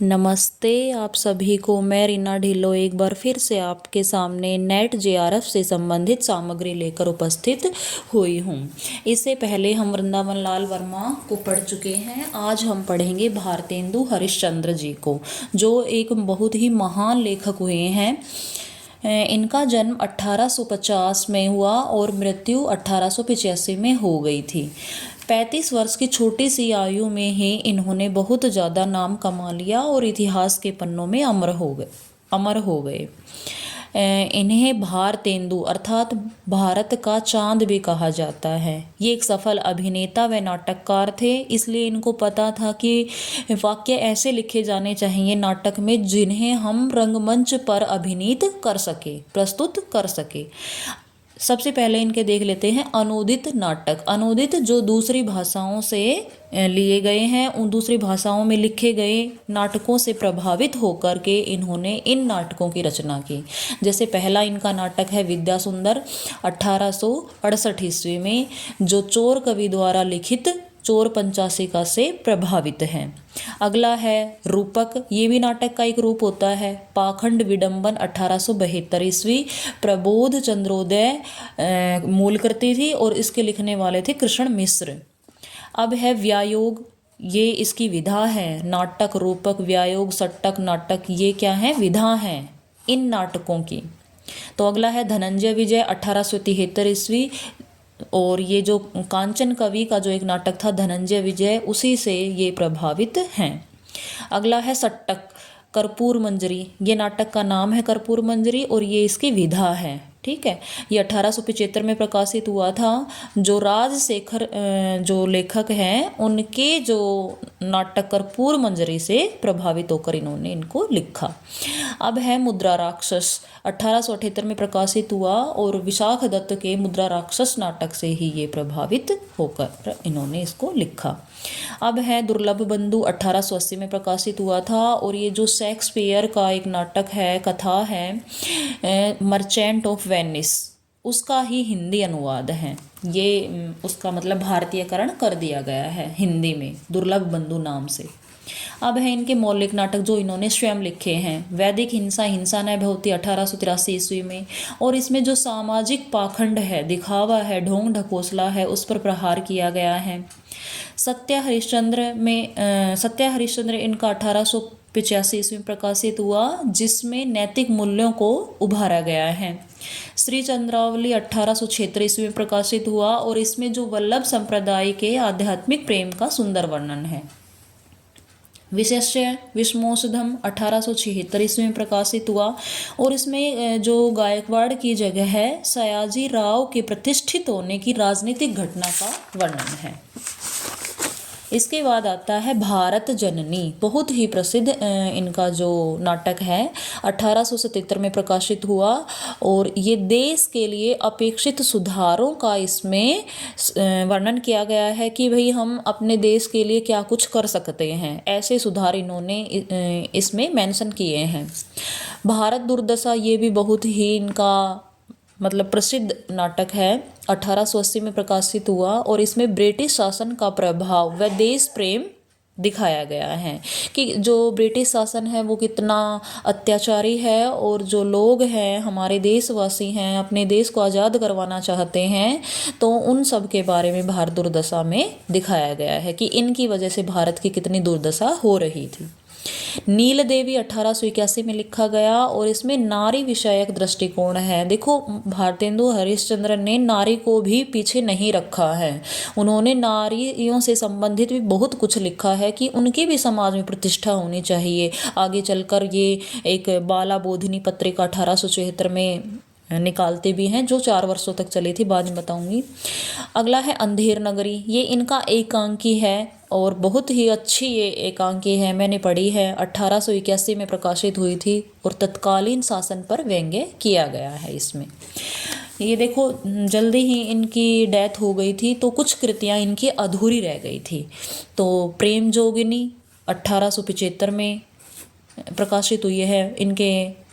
नमस्ते आप सभी को। मैं रीना ढिल्लो एक बार फिर से आपके सामने नेट जेआरएफ से संबंधित सामग्री लेकर उपस्थित हुई हूँ। इससे पहले हम वृंदावन लाल वर्मा को पढ़ चुके हैं। आज हम पढ़ेंगे भारतेंदु हरिश्चंद्र जी को, जो एक बहुत ही महान लेखक हुए हैं। इनका जन्म 1850 में हुआ और मृत्यु 1885 में हो गई थी। 35 वर्ष की छोटी सी आयु में ही इन्होंने बहुत ज़्यादा नाम कमा लिया और इतिहास के पन्नों में अमर हो गए। इन्हें भारतेंदु अर्थात भारत का चांद भी कहा जाता है। ये एक सफल अभिनेता व नाटककार थे, इसलिए इनको पता था कि वाक्य ऐसे लिखे जाने चाहिए नाटक में जिन्हें हम रंगमंच पर अभिनीत कर सके, प्रस्तुत कर सके। सबसे पहले इनके देख लेते हैं अनूदित नाटक। अनूदित जो दूसरी भाषाओं से लिए गए हैं, उन दूसरी भाषाओं में लिखे गए नाटकों से प्रभावित होकर के इन्होंने इन नाटकों की रचना की। जैसे पहला इनका नाटक है विद्या सुंदर 1868 ईस्वी में, जो चोर कवि द्वारा लिखित चोर पंचाशिका से प्रभावित है। अगला है रूपक, ये भी नाटक का एक रूप होता है। पाखंड विडंबन 1872 ईस्वी, प्रबोध चंद्रोदय मूल कृति थी और इसके लिखने वाले थे कृष्ण मिश्र। अब है व्यायोग, ये इसकी विधा है। नाटक, रूपक, व्यायोग, सट्टक, नाटक, ये क्या है? विधा है इन नाटकों की। तो अगला है धनंजय विजय 1873 ईस्वी, और ये जो कांचन कवि का जो एक नाटक था धनंजय विजय, उसी से ये प्रभावित हैं। अगला है सट्टक कर्पूर मंजरी, ये नाटक का नाम है कर्पूर मंजरी और ये इसकी विधा है। ठीक है, ये 1875 में प्रकाशित हुआ था। जो राजशेखर जो लेखक हैं, उनके जो नाटक कर्पूर मंजरी से प्रभावित होकर इन्होंने इनको लिखा। अब है मुद्रा राक्षस 1878 में प्रकाशित हुआ और विशाख दत्त के मुद्रा राक्षस नाटक से ही ये प्रभावित होकर इन्होंने इसको लिखा। अब है दुर्लभ बंधु 1880 में प्रकाशित हुआ था और ये जो शेक्सपियर का एक नाटक है, कथा है मर्चेंट ऑफ वेनिस, उसका ही हिंदी अनुवाद है। ये उसका मतलब भारतीयकरण कर दिया गया है हिंदी में दुर्लभ बंधु नाम से। अब है इनके मौलिक नाटक जो इन्होंने स्वयं लिखे हैं। वैदिक हिंसा हिंसा न भवती 1883 ईस्वी में, और इसमें जो सामाजिक पाखंड है, दिखावा है, ढोंग ढकोसला है, उस पर प्रहार किया गया है। सत्य हरिश्चंद्र इनका 1885 ईस्वी में प्रकाशित हुआ, जिसमें नैतिक मूल्यों को उभारा गया है। श्री चंद्रावली 1876 ईस्वी में प्रकाशित हुआ और इसमें जो वल्लभ संप्रदाय के आध्यात्मिक प्रेम का सुंदर वर्णन है। विशेष्य विष्मोषधम 1876 ईस्वी में प्रकाशित हुआ और इसमें जो गायकवाड़ की जगह है सयाजी राव के प्रतिष्ठित होने की राजनीतिक घटना का वर्णन है। इसके बाद आता है भारत जननी, बहुत ही प्रसिद्ध इनका जो नाटक है 1877 में प्रकाशित हुआ और ये देश के लिए अपेक्षित सुधारों का इसमें वर्णन किया गया है कि भाई हम अपने देश के लिए क्या कुछ कर सकते हैं। ऐसे सुधार इन्होंने इसमें मेंशन किए हैं। भारत दुर्दशा, ये भी बहुत ही इनका मतलब प्रसिद्ध नाटक है, 1880 में प्रकाशित हुआ और इसमें ब्रिटिश शासन का प्रभाव व देश प्रेम दिखाया गया है कि जो ब्रिटिश शासन है वो कितना अत्याचारी है और जो लोग हैं हमारे देशवासी हैं, अपने देश को आज़ाद करवाना चाहते हैं, तो उन सब के बारे में भारत दुर्दशा में दिखाया गया है कि इनकी वजह से भारत की कितनी दुर्दशा हो रही थी। नील देवी 1881 में लिखा गया और इसमें नारी विषयक दृष्टिकोण है। देखो, भारतेंदु हरिश्चंद्र ने नारी को भी पीछे नहीं रखा है। उन्होंने नारियों से संबंधित भी बहुत कुछ लिखा है कि उनकी भी समाज में प्रतिष्ठा होनी चाहिए। आगे चलकर ये एक बाला बोधिनी पत्रिका 1876 में निकालते भी हैं, जो 4 वर्षों तक चली थी, बाद में बताऊंगी। अगला है अंधेर नगरी, ये इनका एकांकी है और बहुत ही अच्छी ये एकांकी है, मैंने पढ़ी है। 1881 में प्रकाशित हुई थी और तत्कालीन शासन पर व्यंग्य किया गया है इसमें। ये देखो, जल्दी ही इनकी डेथ हो गई थी तो कुछ कृतियाँ इनकी अधूरी रह गई थी। तो प्रेम जोगिनी 1875 में प्रकाशित हुई है इनके,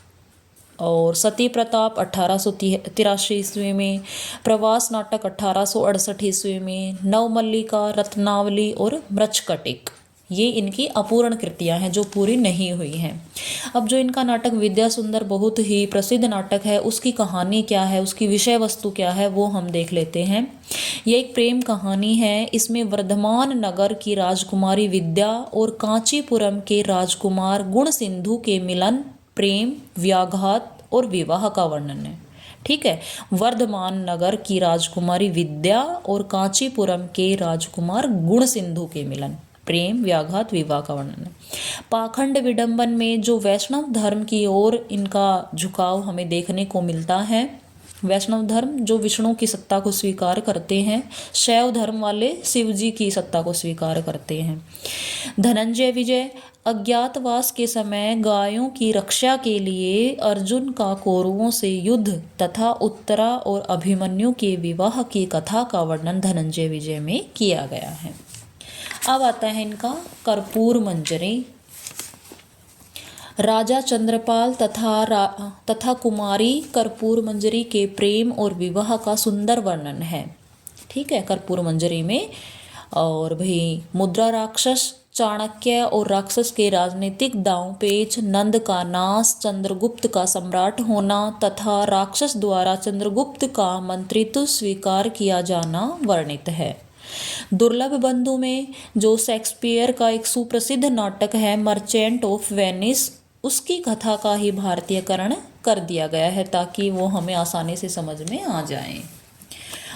और सती प्रताप 1883 ईस्वी में, प्रवास नाटक 1868 ईस्वी में, नवमल्लिका, रत्नावली और मृच्छकटिक, ये इनकी अपूर्ण कृतियाँ हैं जो पूरी नहीं हुई हैं। अब जो इनका नाटक विद्या सुंदर बहुत ही प्रसिद्ध नाटक है, उसकी कहानी क्या है, उसकी विषय वस्तु क्या है, वो हम देख लेते हैं। ये एक प्रेम कहानी है। इसमें वर्धमान नगर की राजकुमारी विद्या और कांचीपुरम के राजकुमार गुण सिंधु के मिलन, प्रेम, व्याघात और विवाह का वर्णन है। ठीक है, वर्धमान नगर की राजकुमारी विद्या और कांचीपुरम के राजकुमार गुण सिंधु के मिलन, प्रेम, व्याघात, विवाह का वर्णन है। पाखंड विडंबन में जो वैष्णव धर्म की ओर इनका झुकाव हमें देखने को मिलता है। वैष्णव धर्म जो विष्णु की सत्ता को स्वीकार करते हैं, शैव धर्म वाले शिव जी की सत्ता को स्वीकार करते हैं। धनंजय विजय अज्ञातवास के समय गायों की रक्षा के लिए अर्जुन का कौरवों से युद्ध तथा उत्तरा और अभिमन्यु के विवाह की कथा का वर्णन धनंजय विजय में किया गया है। अब आता है इनका कर्पूर मंजरी। राजा चंद्रपाल तथा कुमारी कर्पूर मंजरी के प्रेम और विवाह का सुंदर वर्णन है। ठीक है, कर्पूर मंजरी में। और भाई मुद्रा राक्षस, चाणक्य और राक्षस के राजनीतिक दांव पेच, नंद का नाश, चंद्रगुप्त का सम्राट होना तथा राक्षस द्वारा चंद्रगुप्त का मंत्रित्व स्वीकार किया जाना वर्णित है। दुर्लभ बंधु में जो शेक्सपियर का एक सुप्रसिद्ध नाटक है मर्चेंट ऑफ वेनिस, उसकी कथा का ही भारतीयकरण कर दिया गया है ताकि वो हमें आसानी से समझ में आ जाए।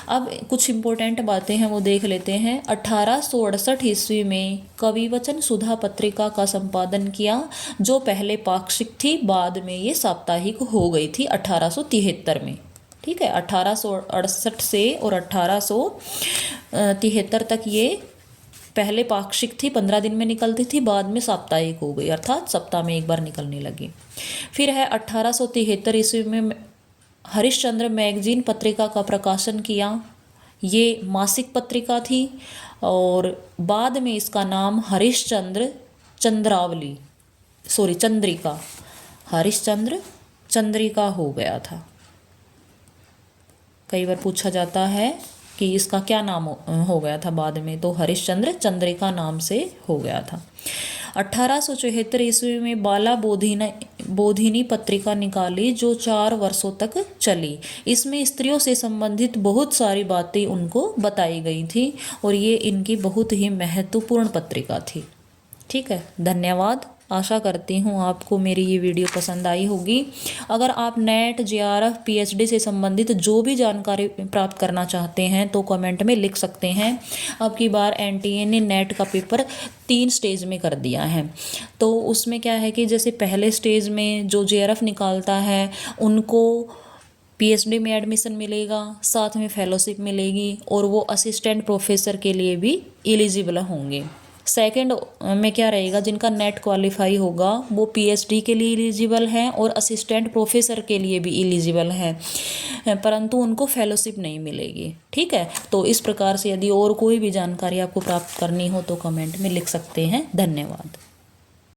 अब कुछ इम्पोर्टेंट बातें हैं वो देख लेते हैं। 1868 ईस्वी में कविवचन सुधा पत्रिका का संपादन किया, जो पहले पाक्षिक थी, बाद में ये साप्ताहिक हो गई थी 1873 में। ठीक है, 1868 से और 1873 तक ये पहले पाक्षिक थी, 15 दिन में निकलती थी, बाद में साप्ताहिक हो गई, अर्थात सप्ताह में एक बार निकलने लगी। फिर है 1873 ईस्वी में हरिश्चंद्र मैगजीन पत्रिका का प्रकाशन किया। ये मासिक पत्रिका थी और बाद में इसका नाम चंद्रिका, हरिश्चंद्र चंद्रिका हो गया था। कई बार पूछा जाता है कि इसका क्या नाम हो गया था बाद में, तो हरिश्चंद्र चंद्रिका नाम से हो गया था। 1874 ईस्वी में बाला बोधिनी पत्रिका निकाली, जो 4 वर्षों तक चली। इसमें स्त्रियों से संबंधित बहुत सारी बातें उनको बताई गई थी और ये इनकी बहुत ही महत्वपूर्ण पत्रिका थी। ठीक है, धन्यवाद। आशा करती हूँ आपको मेरी ये वीडियो पसंद आई होगी। अगर आप नेट, जेआरएफ, पीएचडी से संबंधित जो भी जानकारी प्राप्त करना चाहते हैं तो कमेंट में लिख सकते हैं। अब की बार एनटीए ने नेट का पेपर 3 स्टेज में कर दिया है। तो उसमें क्या है कि जैसे पहले स्टेज में जो जेआरएफ निकालता है उनको पीएचडी में एडमिशन मिलेगा, साथ में फेलोशिप मिलेगी और वो असिस्टेंट प्रोफेसर के लिए भी एलिजिबल होंगे। सेकंड में क्या रहेगा, जिनका नेट क्वालिफाई होगा वो पीएचडी के लिए एलिजिबल हैं और असिस्टेंट प्रोफेसर के लिए भी एलिजिबल हैं, परंतु उनको फेलोशिप नहीं मिलेगी। ठीक है, तो इस प्रकार से यदि और कोई भी जानकारी आपको प्राप्त करनी हो तो कमेंट में लिख सकते हैं। धन्यवाद।